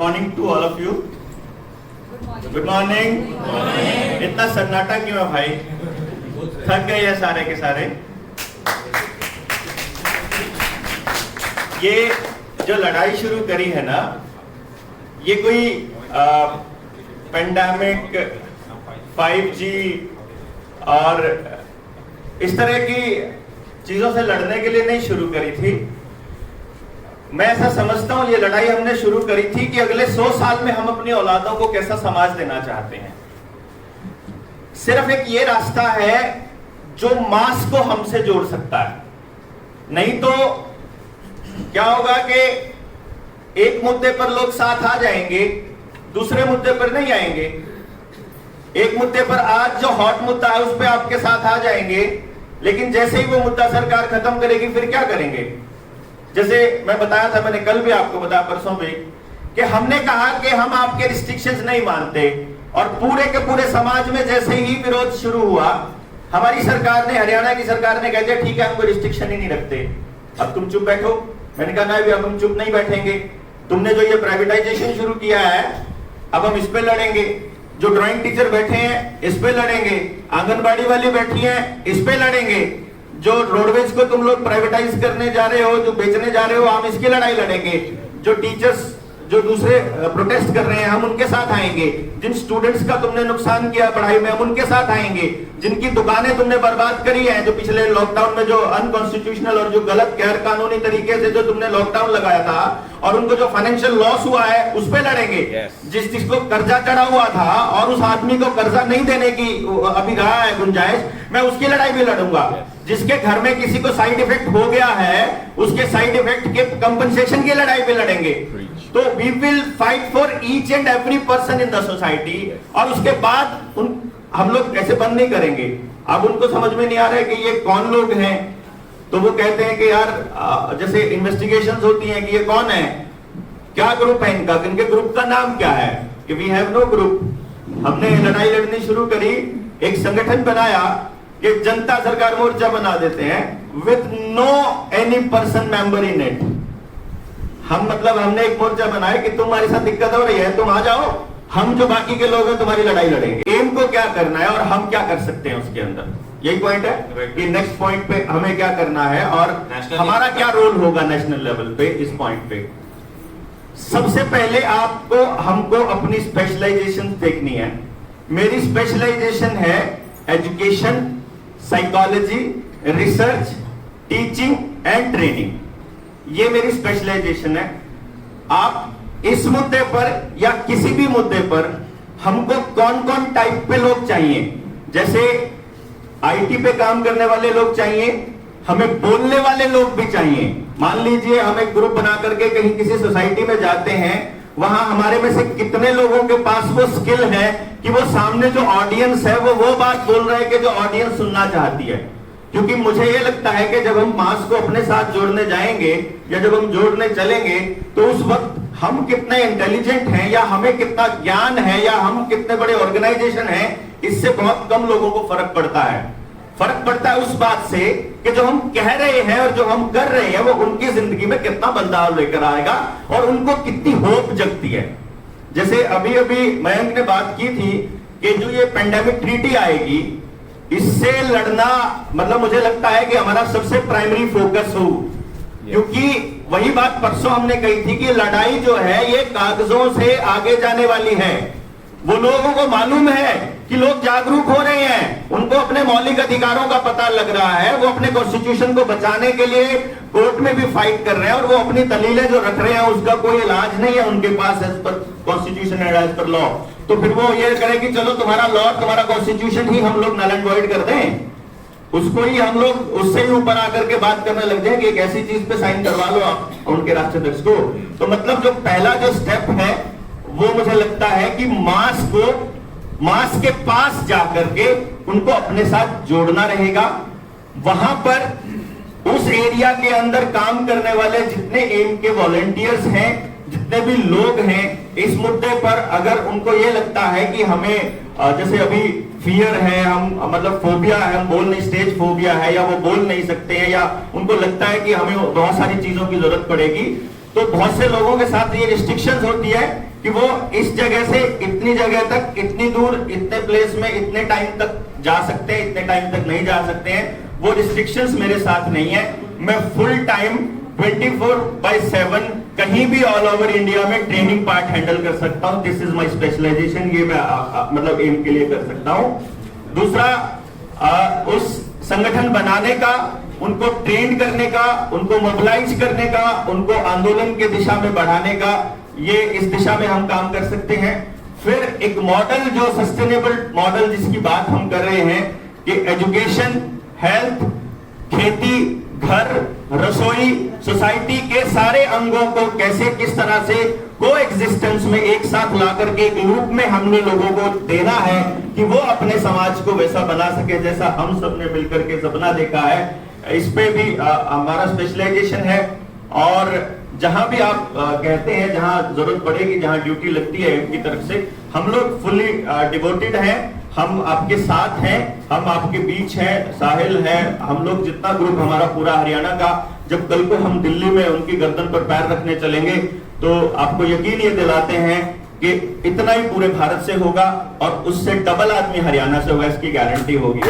morning to all of you. Good morning. इतना सन्नाटा क्यों है भाई? थक गए हैं सारे के सारे? ये जो लड़ाई शुरू करी है ना, ये कोई पेंडेमिक 5G और इस तरह की चीजों से लड़ने के लिए नहीं शुरू करी थी। मैं ऐसा समझता हूं ये लड़ाई हमने शुरू करी थी कि अगले 100 साल में हम अपनी औलादों को कैसा समाज देना चाहते हैं। सिर्फ एक ये रास्ता है जो मास को हमसे जोड़ सकता है, नहीं तो क्या होगा कि एक मुद्दे पर लोग साथ आ जाएंगे, दूसरे मुद्दे पर नहीं आएंगे। एक मुद्दे पर आज जो हॉट मुद्दा है उस पर आपके साथ आ जाएंगे, लेकिन जैसे ही वो मुद्दा सरकार खत्म करेगी फिर क्या करेंगे? जैसे मैं बताया था, मैंने कल भी आपको बताया, परसों भी, कि हमने कहा कि हम आपके रिस्ट्रिक्शंस नहीं मानते, और पूरे के पूरे समाज में जैसे ही विरोध शुरू हुआ, हमारी सरकार ने, हरियाणा की सरकार ने कह दिया ठीक है हम कोई रिस्ट्रिक्शन ही नहीं रखते, अब तुम चुप बैठो। मैंने कहा ना भी अब हम चुप नहीं बैठेंगे, तुमने जो ये प्राइवेटाइजेशन शुरू किया है अब हम इस पे लड़ेंगे, जो ड्राइंग टीचर बैठे हैं इस पे लड़ेंगे, आंगनबाड़ी वाली बैठी हैं इस पे लड़ेंगे, जो रोडवेज को तुम लोग प्राइवेटाइज करने जा रहे हो, जो बेचने जा रहे हो, हम इसकी लड़ाई लड़ेंगे, जो टीचर्स जो दूसरे प्रोटेस्ट कर रहे हैं हम उनके साथ आएंगे, जिन स्टूडेंट्स का तुमने नुकसान किया पढ़ाई में हम उनके साथ आएंगे, जिनकी दुकानें तुमने बर्बाद करी है, जो पिछले लॉकडाउन में जो अनकॉन्स्टिट्यूशनल और जो गलत गैर कानूनी तरीके से जो तुमने लॉकडाउन लगाया था और उनको जो फाइनेंशियल लॉस हुआ है उस पे लड़ेंगे। जिसको कर्जा चढ़ा हुआ था और उस आदमी को कर्जा नहीं देने की अभी रहा है गुंजाइश, मैं उसकी लड़ाई भी लड़ूंगा। जिसके घर में किसी को साइड इफेक्ट हो गया है उसके साइड इफेक्ट के कंपनसेशन की लड़ाई पे लड़ेंगे। तो we will fight for each and every person in the society, और उसके बाद हम लोग ऐसे बंद नहीं करेंगे। अब उनको समझ में नहीं आ रहा है कि ये कौन लोग हैं, तो वो कहते हैं कि यार जैसे इन्वेस्टिगेशंस होती हैं कि ये कौन है, क्या ग्रुप है इनका, इनके ग्रुप का नाम क्या है, कि वी हैव नो ग्रुप। हमने लड़ाई लड़नी शुरू करी, एक संगठन बनाया कि जनता सरकार मोर्चा बना देते हैं with no any person member in it. हम मतलब हमने एक मोर्चा बनाया कि तुम्हारे साथ दिक्कत हो रही है तुम आ जाओ, हम जो बाकी के लोग हैं तुम्हारी लड़ाई लड़ेंगे। एम को क्या करना है और हम क्या कर सकते हैं उसके अंदर, यही पॉइंट है कि नेक्स्ट पॉइंट पे हमें क्या करना है और हमारा क्या रोल होगा नेशनल लेवल पे इस पॉइंट पे। सबसे पहले आपको हमको अपनी स्पेशलाइजेशन देखनी है। मेरी स्पेशलाइजेशन है education, psychology, research, teaching and training. ये मेरी स्पेशलाइजेशन है। आप इस मुद्दे पर या किसी भी मुद्दे पर हमको कौन कौन टाइप पे लोग चाहिए, जैसे आईटी पे काम करने वाले लोग चाहिए, हमें बोलने वाले लोग भी चाहिए। मान लीजिए हम एक ग्रुप बना करके कहीं किसी सोसाइटी में जाते हैं, वहां हमारे में से कितने लोगों के पास वो स्किल है कि वो सामने जो ऑडियंस है वो बात बोल रहे हैं कि जो ऑडियंस सुनना चाहती है। क्योंकि मुझे ये लगता है कि जब हम मास को अपने साथ जोड़ने जाएंगे या जब हम जोड़ने चलेंगे तो उस वक्त हम कितने इंटेलिजेंट हैं या हमें कितना ज्ञान है या हम कितने बड़े ऑर्गेनाइजेशन हैं, इससे बहुत कम लोगों को फर्क पड़ता है। फर्क पड़ता है उस बात से कि जो हम कह रहे हैं और जो हम कर रहे हैं वो उनकी जिंदगी में कितना बदलाव लेकर आएगा और उनको कितनी होप जगती है। जैसे अभी अभी मयंक ने बात की थी कि जो ये पेंडेमिक ट्रीटी आएगी, इससे लड़ना मतलब मुझे लगता है कि हमारा सबसे प्राइमरी फोकस हो, क्योंकि वही बात परसों हमने कही थी कि लड़ाई जो है ये कागजों से आगे जाने वाली है। वो लोगों को मालूम है कि लोग जागरूक हो रहे हैं, उनको अपने मौलिक अधिकारों का पता लग रहा है, वो अपने कॉन्स्टिट्यूशन को बचाने के लिए कोर्ट में भी फाइट कर रहे हैं और वो अपनी दलीलें जो रख रहे हैं उसका कोई इलाज नहीं है उनके पास as per constitution and as per law. तो फिर वो ये करे कि चलो तुम्हारा लॉ, तुम्हारा कॉन्स्टिट्यूशन ही हम लोग नल एंड वॉइड कर दें, उसको ही हम लोग उससे ही ऊपर आकर के बात करने लग जाए कि एक ऐसी चीज पे साइन करवा लो आप उनके राष्ट्राध्यक्ष को। तो मतलब जो पहला जो स्टेप है वो मुझे लगता है कि मास के पास जाकर के उनको अपने साथ जोड़ना रहेगा। वहां पर उस एरिया के अंदर काम करने वाले जितने एम के वॉलंटियर्स हैं, जितने भी लोग हैं, इस मुद्दे पर अगर उनको ये लगता है कि हमें जैसे अभी फियर है, हम मतलब फोबिया है, हम बोल नहीं, स्टेज फोबिया है या वो बोल नहीं सकते हैं या उनको लगता है कि हमें बहुत सारी चीजों की जरूरत पड़ेगी, तो बहुत से लोगों के साथ ये रिस्ट्रिक्शंस होती है कि वो इस जगह से इतनी जगह तक, इतनी दूर, इतने प्लेस में इतने टाइम तक जा सकते हैं, इतने टाइम तक नहीं जा सकते हैं, वो रिस्ट्रिक्शंस मेरे साथ नहीं है। मैं फुल टाइम 24/7 कहीं भी ऑल ओवर इंडिया में ट्रेनिंग पार्ट हैंडल कर सकता हूं। दिस इज माय स्पेशलाइजेशन, ये मैं मतलब एम के लिए कर सकता हूं। दूसरा, उस संगठन बनाने का, उनको ट्रेन करने का, उनको मोबिलाइज करने का, उनको आंदोलन के दिशा में बढ़ाने का, ये इस दिशा में हम काम कर सकते हैं। फिर एक मॉडल, जो सस्टेनेबल मॉडल जिसकी बात हम कर रहे हैं कि एजुकेशन, हेल्थ, खेती, घर, रसोई, सोसाइटी के सारे अंगों को कैसे, किस तरह से को एग्जिस्टेंस में एक साथ ला करके एक लूप में हमने लोगों को देना है कि वो अपने समाज को वैसा बना सके जैसा हम सब ने मिलकर के सपना देखा है। इस पे भी हमारा स्पेशलाइजेशन है। और जहां भी आप कहते हैं, जहां जरूरत पड़ेगी, जहां ड्यूटी लगती है की तरफ से, हम लोग फुल्ली डिवोटेड हैं। हम आपके साथ हैं, हम आपके बीच हैं, साहिल है, हम लोग जितना ग्रुप हमारा पूरा हरियाणा का, जब कल को हम दिल्ली में उनकी गर्दन पर पैर रखने चलेंगे तो आपको यकीन ये दिलाते हैं कि इतना ही पूरे भारत से होगा और उससे डबल आदमी हरियाणा से होगा, इसकी गारंटी होगी।